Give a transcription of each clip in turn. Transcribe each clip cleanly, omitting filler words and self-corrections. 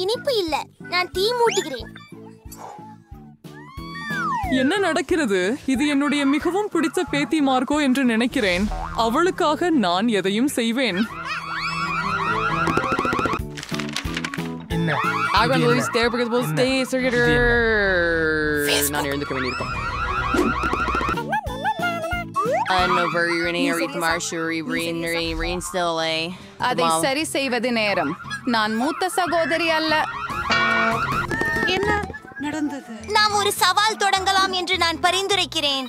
இனிப்பு இல்ல. நான் தீ மூட்டுகிறேன். என்ன நடக்கிறது? இது என்னுடைய மிகவும் பிடித்த பேத்தி மார்கோ என்று நினைக்கிறேன். அவளுக்காக நான் எதையும் செய்வேன். அதை சரி செய்வது நேரம். நான் மூத்த சகோதரி அல்ல. என்ன நடந்தது? நாம் ஒரு சவால் தொடங்கலாம் என்று நான் பரிந்துரைக்கிறேன்.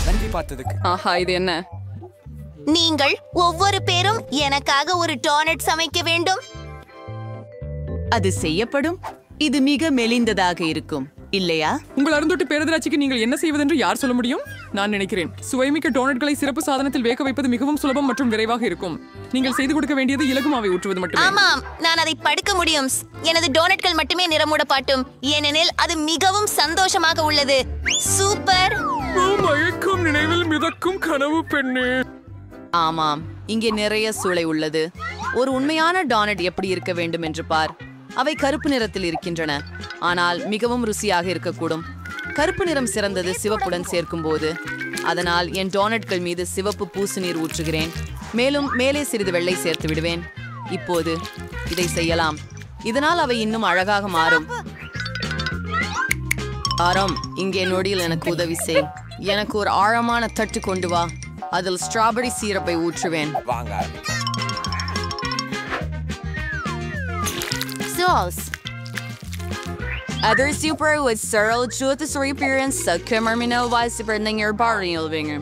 நன்றி பார்த்ததுக்கு. ஆஹா, இது என்ன? நீங்கள் ஒவ்வொரு பேரும் எனக்காக ஒரு டோனட் சமைக்க வேண்டும். அது செய்யப்படும். இது மிக மெலிந்ததாக இருக்கும் இல்லையா? உங்கள் அருந்தொட்டு பேரதிராட்சிக்கு நீங்கள் என்ன செய்வதென்று யார் சொல்ல முடியும்? நான் நினைக்கிறேன் சுவைமிக்க டோனட்களை சிறப்பு சாதனத்தில் வேக வைப்பது மிகவும் சுலபம் மற்றும் விரைவாக இருக்கும். நீங்கள் செய்து கொடுக்க வேண்டியது இலகு மாவை ஊற்றுவது மட்டுமே. ஆமாம், நான் அதை படுக்க முடியும். எனது டோனட்கள் மட்டுமே நிறமூடப்பாட்டும், ஏனெனில் அது மிகவும் சந்தோஷமாக உள்ளது. சூப்பர். மயக்கும் நினைவில் மிதக்கும் கனவு பெண்ணே. ஆமாம், இங்கே நிறைய சூளை உள்ளது. ஒரு உண்மையான டோனட் எப்படி இருக்க வேண்டும் என்று பார். அவை கருப்பு நிறத்தில் இருக்கின்றன, ஆனால் மிகவும் ருசியாக இருக்கக்கூடும். கருப்பு நிறம் சிறந்தது சிவப்புடன் சேர்க்கும் போது. அதனால் என் டோனட்கள் மீது சிவப்பு பூசு நீர் ஊற்றுகிறேன். மேலும் மேலே சிறிது வெள்ளை சேர்த்து விடுவேன். இப்போது இதை செய்யலாம். இதனால் அவை இன்னும் அழகாக மாறும். ஆரம், இங்கே நொடியில் எனக்கு உதவி செய். எனக்கு ஒரு ஆழமான தட்டு கொண்டு வா. அதில் ஸ்ட்ராபெரி சீரப்பை ஊற்றுவேன். Other super with Cyril Jutas reappearance sa Kumarminova Superninger Barrielvinger.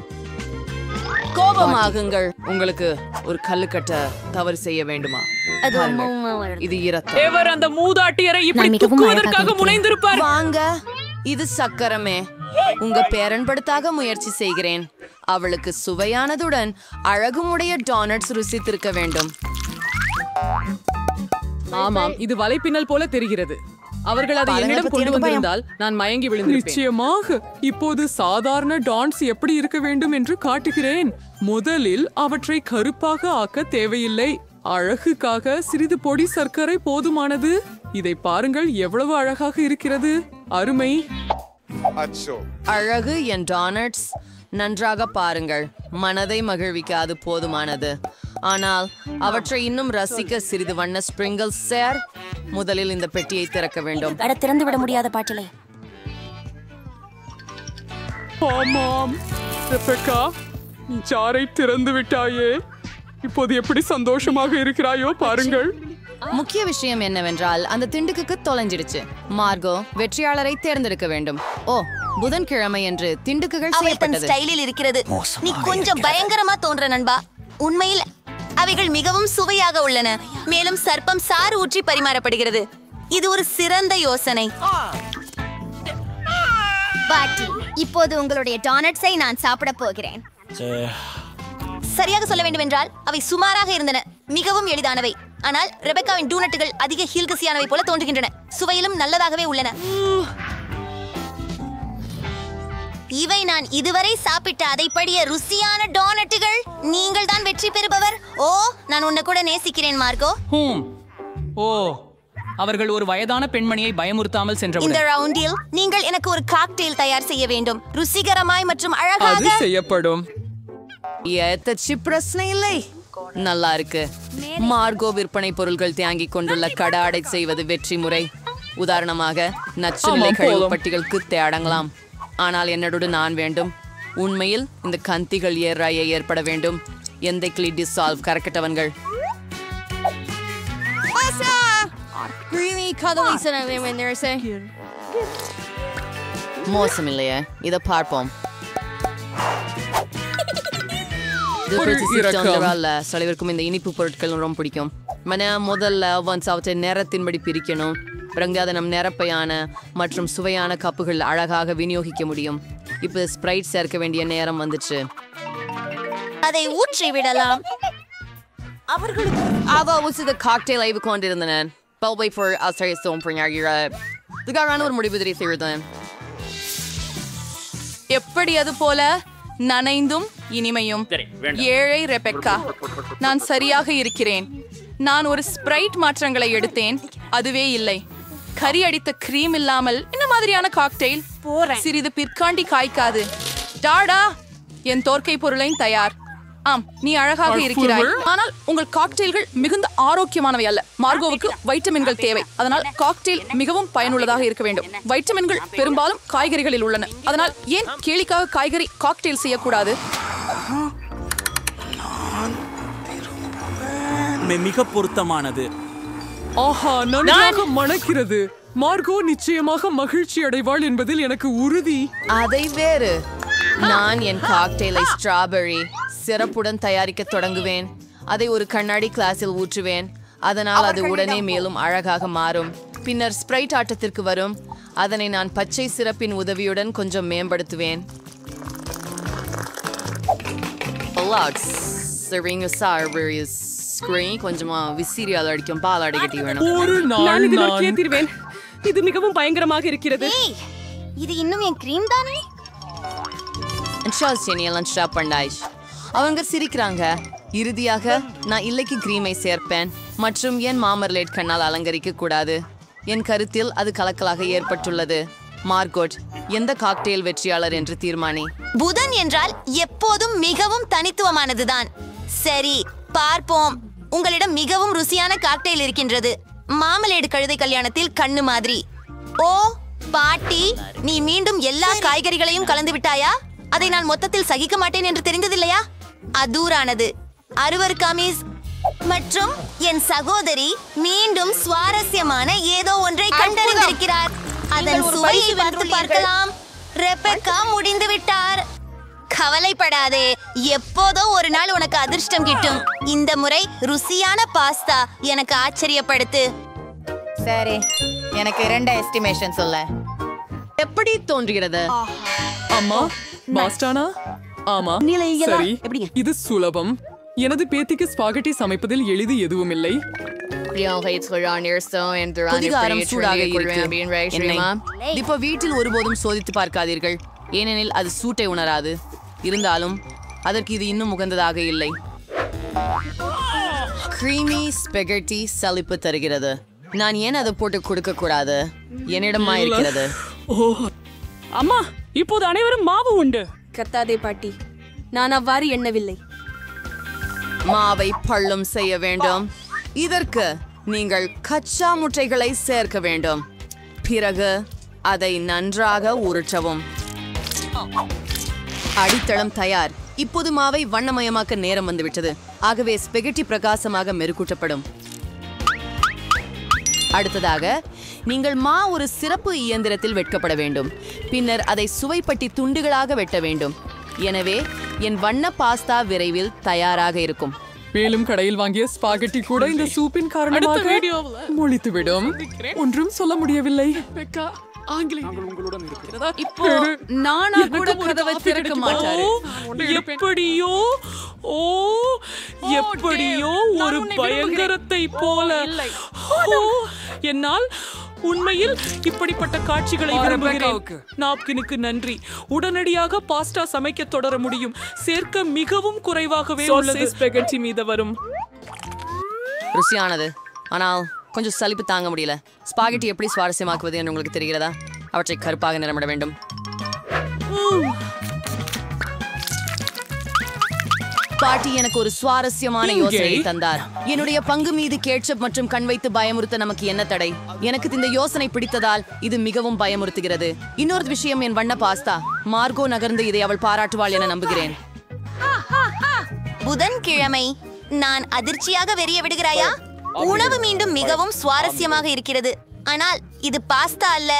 கோபமாகுங்கள். உங்களுக்கு ஒரு கல்லுக்கட்ட தவறு செய்ய வேண்டுமா? இது இரத்தம். அந்த மூதாட்டியரை இப்படி தூக்குவதற்காக முனைந்திருப்பார். வாங்க, இது சக்கரமே. உங்க பேரன்படுத்தாக முயற்சி செய்கிறேன். அவளுக்கு சுவையானதுடன் அழகுமுடைய டோனட்ஸ் ருசித்திருக்க வேண்டும். ஆமாம், இது வலைப்பின்னல் போல தெரிகிறது. அவர்கள் அதை என்னிடம் கொண்டு வந்திருந்தால் நான் மயங்கி விழுந்திருப்பேன். நிச்சயமாக. இப்போது சாதாரண டான்ஸ் எப்படி இருக்க வேண்டும் என்று காட்டுகிறேன். முதலில் அவற்றை கருப்பாக ஆக்க தேவையில்லை. அழகுக்காக சிறிது பொடி சர்க்கரை போதுமானது. இதை பாருங்கள், எவ்வளவு அழகாக இருக்கிறது. அருமை. அழகு என் டோனட்ஸ். நன்றாக பாருங்கள். மனதை மகிழ்விக்க அது போதுமானது. ஆனால் அவற்றை இன்னும் ரசிக்க சிறிது வண்ண ஸ்பிரிங்கிள்ஸ் சேர். முதலில் இந்த பெட்டியை திறக்க வேண்டும். திறந்து விட முடியாத பாட்டிலே. ஆமாம் ரெபெக்கா, ஜாரை திறந்து விட்டாயே. இப்போது எப்படி சந்தோஷமாக இருக்கிறாயோ பாருங்கள். முக்கிய விஷயம் என்னவென்றால் அந்த திண்டுக்கு தொலைஞ்சிடுச்சு. மார்கோ வெற்றியாளரை தேர்ந்தெடுக்க வேண்டும். ஓ, புதன்கிழமை என்று திண்டுக்குகள் செய்யப்பட்டது. ஸ்டைலில் இருக்கிறது. நீ கொஞ்சம் பயங்கரமா தோன்ற நண்பா. உண்மையில் அவைகள் மிகவும் சுவையாக உள்ளன. மேலும் சர்ப்பம் சாறு ஊற்றி பரிமாறப்படுகிறது. இது ஒரு சிறந்த யோசனை. பாட்டி, இப்போது உங்களுடைய டோனட்ஸை நான் சாப்பிட போகிறேன். சரியாக சொல்ல வேண்டும் என்றால் அவை சுமாராக இருந்தன. மிகவும் எளிதானவை. ஆனால் ரெபெக்காவின் டோனட்டுகள் அதிக ஹீல்கசியானவை போல தோன்றுகின்றன. சுவையிலும் நல்லதாகவே உள்ளன. இவை நான் இதுவரை சாப்பிட்ட அதைப்படிய ருசியான டோனட்டுகள். நீங்கள் தான் வெற்றி பெறுபவர். ஓ, நான் உன்னை கூட நேசிக்கிறேன் மார்கோ. ஓ, அவர்கள் ஒரு வயதான பெண்மணியை பயமுறுத்தாமல் சென்றனர். இந்த ரவுண்டில் நீங்கள் எனக்கு ஒரு காக்டெயில் தயார் செய்ய வேண்டும். ருசிகரமாய் மற்றும் அழகாக செய்யப்படும். பிரச்சனை இல்லை. நல்லா இருக்கு. மார்கோ விற்பனை பொருட்கள் தேங்கிக் கொண்டுள்ள கடாடை செய்வது வெற்றி முறை. உதாரணமாக நச்சுநிலை கழிவு பட்டிகளுக்கு தேடங்கலாம். ஆனால் என்னோடு நான் வேண்டும். உண்மையில் இந்த கந்திகள் ஏறாய ஏற்பட வேண்டும். எந்த கிளி டிசால்வ் கரக்கட்டவன்கள். மோசம் இல்லையே. இதை பார்ப்போம். சிலவருக்கும் இந்த இனிப்பு பொருட்கள் ரொம்ப பிடிக்கும். முதல்ல அவற்றை நேரத்தின்படி பிரிக்கணும். பிறகு அதை நம் நிரப்பையான மற்றும் சுவையான கப்புகள் அழகாக விநியோகிக்க முடியும். இப்போ ஸ்ப்ரைட் சேர்க்க வேண்டிய நேரம் வந்துச்சு. அதை ஊற்றி விடலாம். அவர்களுக்கு காக்டெயில் ஐவு கொண்டிருந்தன. ஒரு முடிவு தெரிவித்தேன். எப்படி அது போல நனைந்தும் இனிமையும். ஏழை ரெபெக்கா, நான் சரியாக இருக்கிறேன். நான் ஒரு ஸ்ப்ரைட் மாற்றங்களை எடுத்தேன், அதுவே இல்லை. கறி அடித்த கிரீம் இல்லாமல் இந்த மாதிரியான காக்டெயில் சிறிது பிற்காண்டி காய்க்காது. டாடா, என் தோற்கை பொருளையும் தயார். ஆம், நீ அழகாக இருக்கிறாய், ஆனால் உங்கள் காக்டெயில்கள் மிகுந்த ஆரோக்கியமானவை அல்ல. மார்கோவுக்கு வைட்டமின்கள் தேவை, அதனால் காக்டெயில் மிகவும் பயனுள்ளதாக இருக்க வேண்டும். வைட்டமின்கள் பெரும்பாலும் காய்கறிகளில் உள்ளன, அதனால் ஏன் கேளிக்காக காய்கறி காக்டெயில் செய்யக்கூடாது? மிக பொருத்தமானது. ஆஹா, நன்றாக மணக்கிறது. மார்கோ நிச்சயமாக மகிழ்ச்சி அடைவாள் என்பதில் எனக்கு உறுதி. அதை வேறு, நான் என் காக்டெயிலை ஸ்ட்ராபெர்ரி சிரப்புடன் தயாரிக்க தொடங்குவேன். அதை ஒரு கண்ணாடி கிளாஸில் ஊற்றுவேன், அதனால் அது உடனே மேலும் அழகாக மாறும். பின்னர் ஸ்ப்ரைட் ஆட்டத்திற்கு வரும். அதனை நான் பச்சை சிரப்பின் உதவியுடன் கொஞ்சம் மேம்படுத்துவேன். கொஞ்சமா விசிறியால் அடிக்கும் பால் அடிக்கட்டி வேணும். ஒரு நாள் நான் கேட்டிருவேன். இது மிகவும் பயங்கரமாக இருக்கிறது. இது இன்னும் என் கிரீம் தானே? அவங்க சிரிக்கிறாங்க. இறுதியாக நான் இல்லைக்கு கிரீமை சேர்ப்பேன் மற்றும் என் மாமர்லேட் கண்ணால் அலங்கரிக்க கூடாது. என் கருத்தில் அது கலக்கலாக ஏற்பட்டுள்ளது. மார்கோட், எந்த காக்டெயில் வெற்றியாளர் என்று தீர்மானி. புதன் என்றால் எப்போதும் மிகவும் தனித்துவமானதுதான். சரி, பார்ப்போம். உங்களிடம் மிகவும் ருசியான காக்டெயில் இருக்கின்றது. மாமலேடு கழுதை கல்யாணத்தில் கண்ணு மாதிரி. ஓ பாட்டி, நீ மீண்டும் எல்லா காய்கறிகளையும் கலந்து விட்டாயா? அதை நான் மொத்தத்தில் சகிக்க மாட்டேன் என்று தெரிந்ததில்லையா? அதூரானது. அருவருக்காமீஸ். மற்றும் என் சகோதரி மீண்டும் சுவாரஸ்யமான ஏதோ ஒன்றை கண்டறிந்திருக்கிறார். அதன் சுவையை வந்து பார்க்கலாம். ரெபெக்கா முடிந்து விட்டார். கவலைப்படாதே, எப்போதோ ஒரு நாள் உனக்கு அதிர்ஷ்டம் கிட்டும். இந்த முறை ருசியான பாஸ்தா எனக்கு ஆச்சரியப்படுத்து. சரி, எனக்கு 2 எஸ்டிமேஷன் சொல்ல. எப்படி தோன்றுகிறது? அம்மா, பாஸ்டானா? ஆமா, சரி, இது சுலபம். எனது பேத்திக்கு ஸ்பாகெட்டி சமைப்பதில் எளிது எதுவும் இல்லை. கொதிகாரம் சூடாக இருக்கு. இப்போ வீட்டில் ஒருபோதும் சோதித்து பார்க்காதீர்கள், ஏனெனில் அது சூட்டை உணராது. இருந்தாலும் அதற்கு இது இன்னும் உகந்ததாக இல்லை. கிரீமி ஸ்பெகட்டி சலிப்பு தருகிறது. நான் ஏன் அதை போட்டு கொடுக்க கூடாது? என்னிடமா இருக்கிறது. அம்மா, இப்போது அனைவரும் மாவு உண்டு. கத்தாதே பாட்டி, நான் அவ்வாறு எண்ணவில்லை. மாவை பள்ளம் செய்ய வேண்டும். இதற்கு நீங்கள் கச்சா முட்டைகளை சேர்க்க வேண்டும். பிறகு அதை நன்றாக உருட்டவும். அடித்தளம் தயார். இப்போது மாவை வண்ணமயமாக்க நேரம் வந்துவிட்டது. ஆகவே ஸ்பெகட்டி பிரகாசமாக மெருகூட்டப்படும். அடுத்ததாக நீங்கள் ஒரு சிறப்பு இயந்திரத்தில் வெட்கப்பட வேண்டும். பின்னர் அதை சுவைப்பட்டி துண்டுகளாக வெட்ட வேண்டும். எனவே என் வண்ண பாஸ்தா விரைவில் தயாராக இருக்கும். மேலும் கடையில் வாங்கிய ஸ்பாகெட்டி கூட இந்த சூப்பின் காரணமாக மொழித்துவிடும். ஒன்றும் சொல்ல முடியவில்லை. இப்போ நானா கூட கதவை திறக்க மாட்டாரு. எப்படியோ ஒரு பயங்கரத்தை போல. என்னால் உண்மையில் இப்படிப்பட்ட காட்சிகளை விரும்புகிறேன். நாப்கினுக்கு நன்றி. உடனடியாக பாஸ்டா சமைக்க தொடர முடியும். சேர்க்க மிகவும் குறைவாகவே உள்ளது. ஸ்பெகட்டி மீது வரும். ருசியானது, ஆனால் கொஞ்சம் சலிப்பு தாங்க முடியல. ஸ்பாகெட்டி எப்படி சுவாரஸ்யமாக்குவது என்று உங்களுக்கு தெரிகிறதா? அவற்றை கருப்பாக நிறமிட வேண்டும். பாட்டி எனக்கு ஒரு சுவாரஸ்யமான யோசனை தந்தார். என்னுடைய பங்கு மீது கேட்சப் மற்றும் கண் வைத்து பயமுறுத்த நமக்கு என்ன தடை? எனக்கு இந்த யோசனை பிடித்ததால் இது மிகவும் பயமுறுத்துகிறது. இன்னொரு விஷயம், என் வண்ண பாஸ்தா. மார்கோ நகர்ந்து இதை அவள் பாராட்டுவாள் என நம்புகிறேன். புதன்கிழமை நான் அதிர்ச்சியாக வெறிய விடுகிறாயா? உணவு மீண்டும் மிகவும் சுவாரஸ்யமாக இருக்கிறது. ஆனால் இது பாஸ்தா அல்ல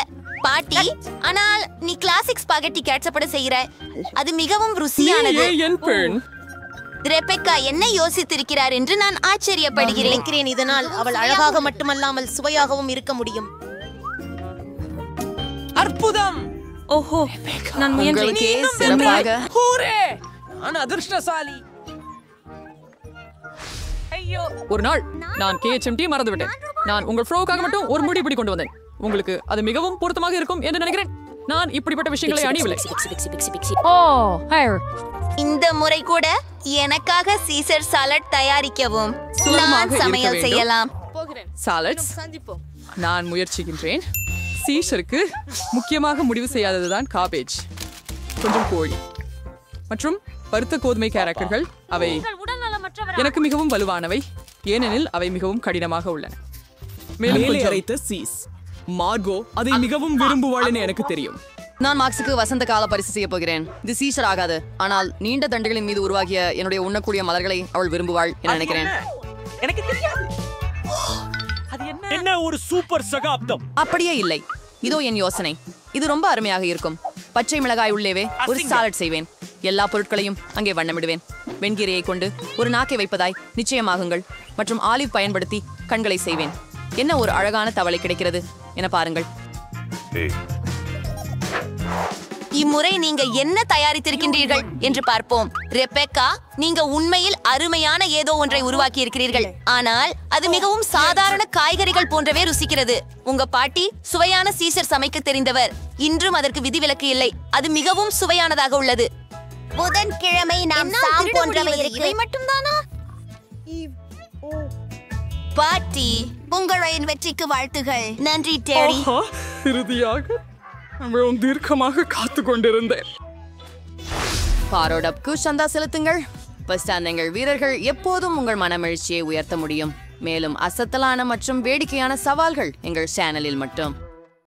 பாட்டி. ஆனால் நீ கிளாசிக் ஸ்பாகெட்டி கேட்சப்பட செய்கிறாய். அது மிகவும் ருசியானது. ரெபெக்கா என்ன யோசித்திருக்கிறார் என்று நான் ஆச்சரியப்படுகிறேன். இதனால் அவள் அழகாக மட்டுமல்லாமல் சுவையாகவும் இருக்க முடியும். அற்புதம். ஓஹோ, நான் முயன்றேன். சிறப்பாக. நான் அதிர்ஷ்டசாலி. ஒரு நாள் நான் KHMT மறந்துவிட்டேன். நான் உங்கள் ஃப்ரோக்காக மட்டும் ஒரு முடி பிடி கொண்டு வந்தேன். உங்களுக்கு அது மிகவும் பொருத்தமாக இருக்கும் என்று நினைக்கிறேன். நான் இப்படிப்பட்ட விஷயங்களை அணியவில்லை. இந்த முறை கூட எனக்காக சீசர் சாலட் தயாரிக்கவும். சுலபமாக இருக்க சமையல் வேண்டும். செய்யலாம். சாலட்ஸ் நான் முயற்சிக்கின்றேன். சீஷருக்கு முக்கியமாக முடிவு செய்யாததுதான் காபேஜ், கொஞ்சம் கோழி மற்றும் வறுத்த கோதுமை கேரக்டர்கள். அவை எனக்கு மிகவும் வலுவானவை, ஏனெனில் அவை மிகவும் கடினமாக உள்ளன. மேலும் மேலே கொஞ்சம் அரைத்த சீஸ். மார்கோ அதை மிகவும் விரும்புவாள் என எனக்கு தெரியும். நான் மார்க்ஸுக்கு வசந்த கால பரிசு செய்ய போகிறேன். இது சீஷர் ஆகாது, ஆனால் நீண்ட தண்டுகளின் மீது உருவாகிய என்னுடைய உண்ணக்கூடிய மலர்களை அவள் விரும்புவாள் என நினைக்கிறேன். எனக்கு தெரியாது. அது என்ன ஒரு சூப்பர் சகாப்தம். அப்படியே இல்லை. இதோ என் யோசனை. இது ரொம்ப அருமையாக இருக்கும். பச்சை மிளகாய் உள்ளேவே ஒரு சாலட் செய்வேன். எல்லா பொருட்களையும் அங்கே வண்ணமிடுவேன். வெண்கீரையை கொண்டு ஒரு நாக்கை வைப்பதாய் நிச்சயமாகுங்கள் மற்றும் ஆலிவ் பயன்படுத்தி கண்களை செய்வேன். என்ன ஒரு அழகான தவளை கிடைக்கிறது என பாருங்கள். இம்முறை நீங்க என்ன தயாரித்திருக்கின்றீர்கள் என்று பார்ப்போம். ரெபெக்கா, நீங்க உண்மையில் அருமையான ஏதோ ஒன்றை உருவாக்கி இருக்கிறீர்கள், ஆனால் அது மிகவும் சாதாரண காய்கறிகள் போன்றவே ருசிக்கிறது. உங்க பாட்டி சுவையான சீசர் சமைக்க தெரிந்தவர். இன்றும் அதற்கு விதிவிலக்கு இல்லை. அது மிகவும் சுவையானதாக உள்ளது. புதன்கிழமை நாம் சாம் போன்றவை இவை மட்டும்தானா? பாட்டி, உங்களின் வெற்றிக்கு வாழ்த்துகள். நன்றி டேரி. இறுதியாக மிகவும் தீர்க்கமாக காத்து கொண்டிருந்தேன். பாரோடப்கு சந்தா செலுத்துங்கள். பஸ் ஸ்டாண்டுங்கள் வீரர்கள் எப்போதும் உங்கள் மனமகிழ்ச்சியை உயர்த்த முடியும். மேலும் அசத்தலான மற்றும் வேடிக்கையான சவால்கள் எங்கள் சேனலில் மட்டும்.